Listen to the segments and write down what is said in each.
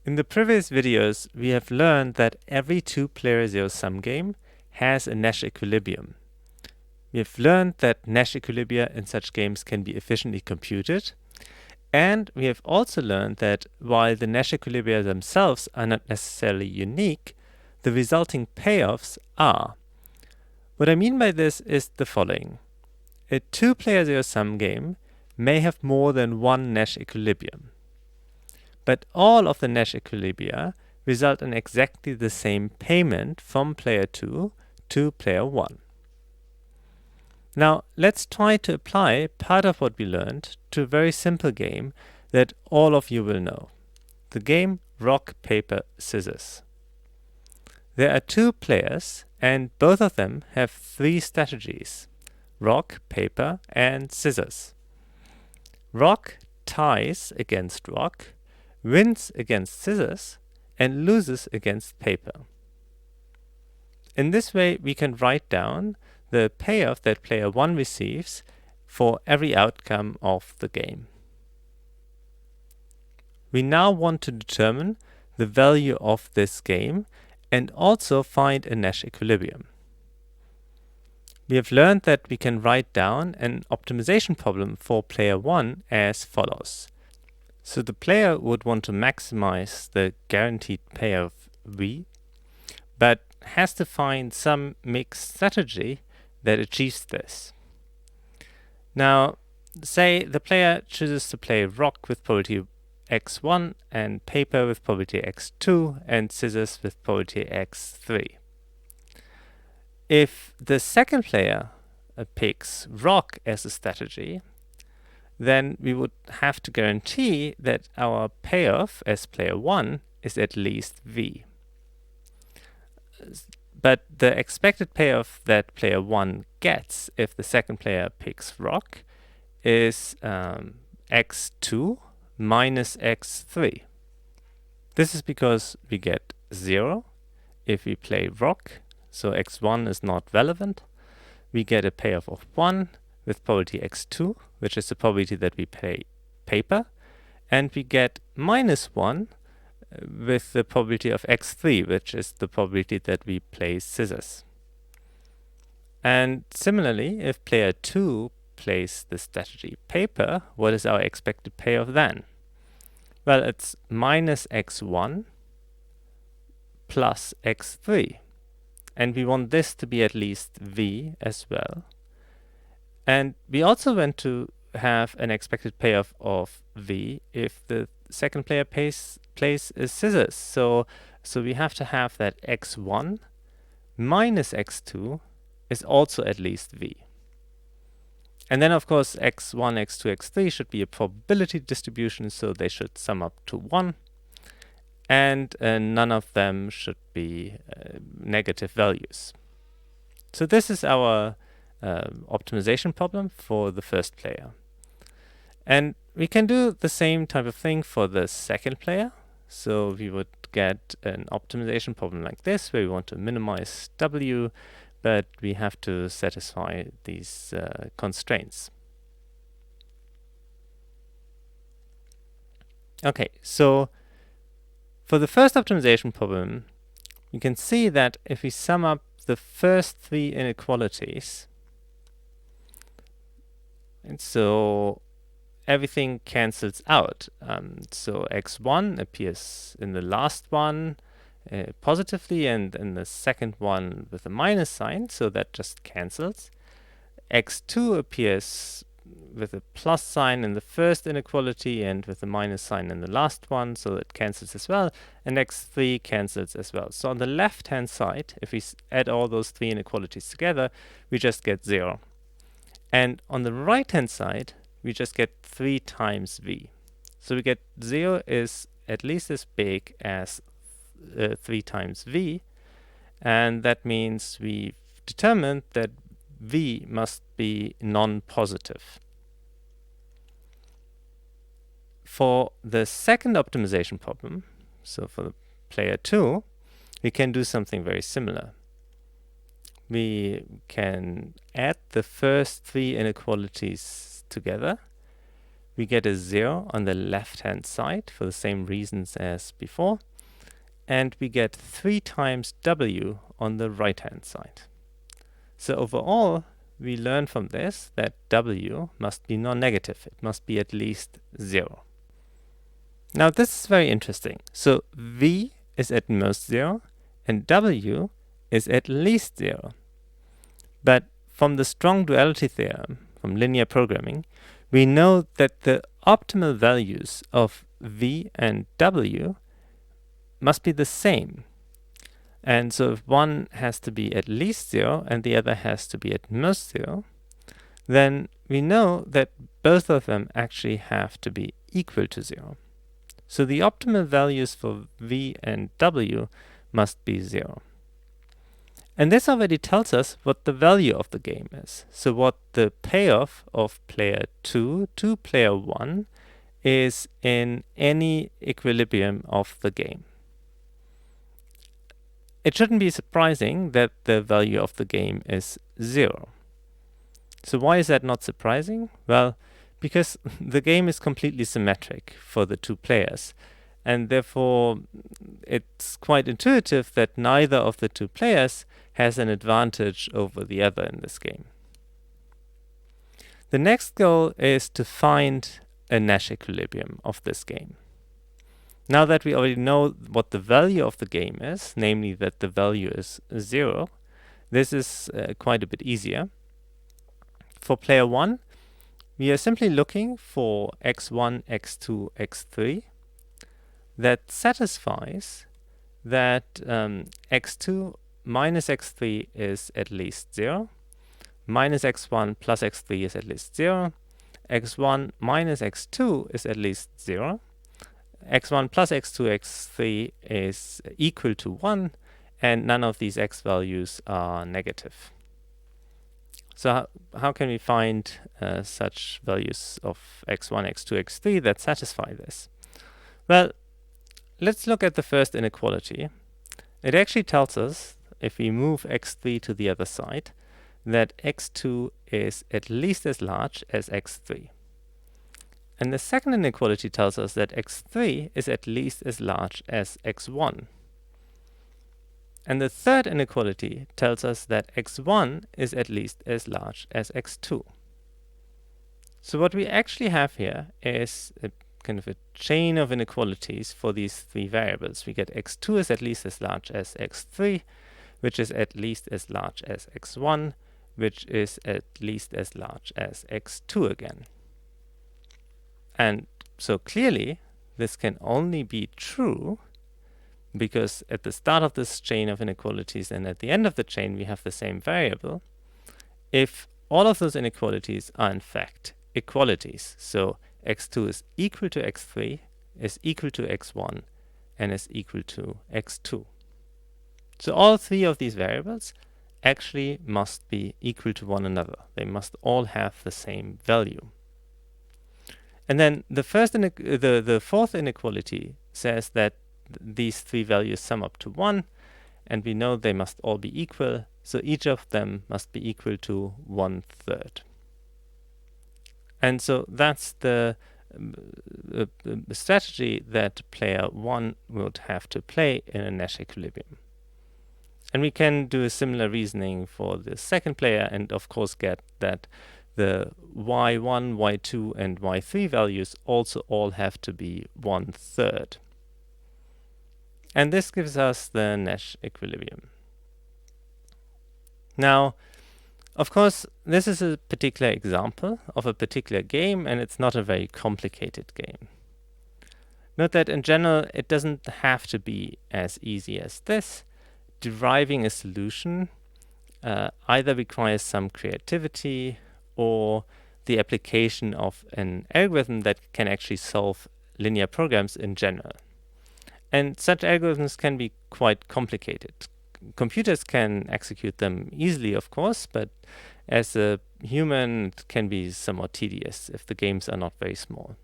In the previous videos, we have learned that every two-player zero-sum game has a Nash equilibrium. We have learned that Nash equilibria in such games can be efficiently computed, and we have also learned that while the Nash equilibria themselves are not necessarily unique, the resulting payoffs are. What I mean by this is the following. A two-player zero-sum game may have more than one Nash equilibrium, but all of the Nash equilibria result in exactly the same payment from player 2 to player 1. Now, let's try to apply part of what we learned to a very simple game that all of you will know. The game Rock, Paper, Scissors. There are two players, and both of them have three strategies: rock, paper, and scissors. Rock ties against rock, wins against scissors, and loses against paper. In this way, we can write down the payoff that player 1 receives for every outcome of the game. We now want to determine the value of this game and also find a Nash equilibrium. We have learned that we can write down an optimization problem for player 1 as follows. So the player would want to maximize the guaranteed payoff V, but has to find some mixed strategy that achieves this. Now, say the player chooses to play rock with probability x1 and paper with probability x2 and scissors with probability x3. If the second player picks rock as a strategy, then we would have to guarantee that our payoff as player 1 is at least V. But the expected payoff that player 1 gets if the second player picks rock is x2 minus x3. This is because we get 0 if we play rock, so x1 is not relevant. We get a payoff of 1 with probability x2, which is the probability that we play paper, and we get minus 1 with the probability of x3, which is the probability that we play scissors. And similarly, if player 2 plays the strategy paper, what is our expected payoff then? Well, it's minus x1 plus x3. And we want this to be at least V as well. And we also want to have an expected payoff of V if the second player plays scissors. So we have to have that x1 minus x2 is also at least V. And then, of course, x1, x2, x3 should be a probability distribution, so they should sum up to 1. And none of them should be negative values. So this is our optimization problem for the first player. And we can do the same type of thing for the second player. So we would get an optimization problem like this, where we want to minimize W, but we have to satisfy these constraints. Okay, so for the first optimization problem, you can see that if we sum up the first three inequalities, and so everything cancels out. So x1 appears in the last one positively, and in the second one with a minus sign, so that just cancels. x2 appears with a plus sign in the first inequality and with a minus sign in the last one, so that cancels as well, and x3 cancels as well. So on the left hand side, if we add all those three inequalities together, we just get 0. And on the right hand side, we just get 3 times V. So we get 0 is at least as big as 3 times V, and that means we've determined that V must be non-positive. For the second optimization problem, so for the player 2, we can do something very similar. We can add the first three inequalities together. we get a 0 on the left-hand side for the same reasons as before, and we get 3 times w on the right-hand side. So overall, we learn from this that w must be non-negative. It must be at least 0. Now this is very interesting. So v is at most 0, and w is at least 0. But from the strong duality theorem, from linear programming, we know that the optimal values of v and w must be the same. And so if one has to be at least 0 and the other has to be at most 0, then we know that both of them actually have to be equal to 0. So the optimal values for v and w must be 0. And this already tells us what the value of the game is. So what the payoff of player 2 to player 1 is in any equilibrium of the game. It shouldn't be surprising that the value of the game is 0. So why is that not surprising? Well, because the game is completely symmetric for the two players, and therefore it's quite intuitive that neither of the two players has an advantage over the other in this game. The next goal is to find a Nash equilibrium of this game. Now that we already know what the value of the game is, namely that the value is 0, this is quite a bit easier. For player 1, we are simply looking for x1, x2, x3 that satisfies that x2 minus x3 is at least 0, minus x1 plus x3 is at least 0, x1 minus x2 is at least 0, x1 plus x2, x3 is equal to 1, and none of these x values are negative. So how can we find such values of x1, x2, x3 that satisfy this? Well, let's look at the first inequality. It actually tells us, if we move x3 to the other side, that x2 is at least as large as x3. And the second inequality tells us that x3 is at least as large as x1. And the third inequality tells us that x1 is at least as large as x2. So what we actually have here is a kind of a chain of inequalities for these three variables. We get x2 is at least as large as x3, which is at least as large as x1, which is at least as large as x2 again. And so clearly, this can only be true because at the start of this chain of inequalities and at the end of the chain we have the same variable, if all of those inequalities are in fact equalities. So x2 is equal to x3, is equal to x1, and is equal to x2. So all three of these variables actually must be equal to one another. They must all have the same value. And then the fourth inequality says that these three values sum up to 1, and we know they must all be equal, so each of them must be equal to 1/3. And so that's the strategy that player 1 would have to play in a Nash equilibrium. And we can do a similar reasoning for the second player and of course get that the y1, y2, and y3 values also all have to be 1/3. And this gives us the Nash equilibrium. Now, of course, this is a particular example of a particular game, and it's not a very complicated game. Note that in general, it doesn't have to be as easy as this. Deriving a solution either requires some creativity or the application of an algorithm that can actually solve linear programs in general. And such algorithms can be quite complicated. Computers can execute them easily, of course, but as a human, it can be somewhat tedious if the games are not very small.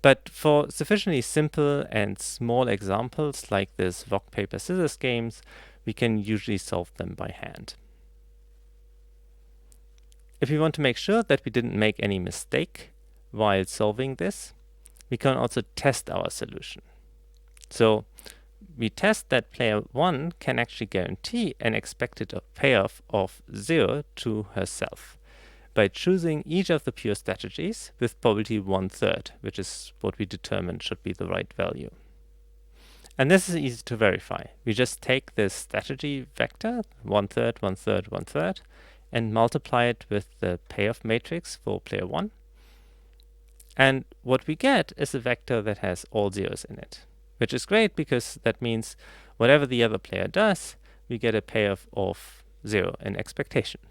But for sufficiently simple and small examples like this rock, paper, scissors games, we can usually solve them by hand. If we want to make sure that we didn't make any mistake, while solving this, we can also test our solution. So we test that player 1 can actually guarantee an expected payoff of 0 to herself by choosing each of the pure strategies with probability 1/3, which is what we determined should be the right value. And this is easy to verify. We just take this strategy vector, 1/3, 1/3, 1/3, and multiply it with the payoff matrix for player 1. And what we get is a vector that has all zeros in it, which is great because that means whatever the other player does, we get a payoff of 0 in expectation.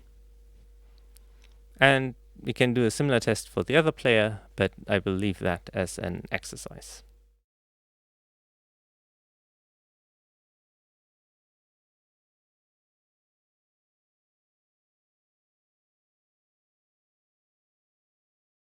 And we can do a similar test for the other player, but I will leave that as an exercise.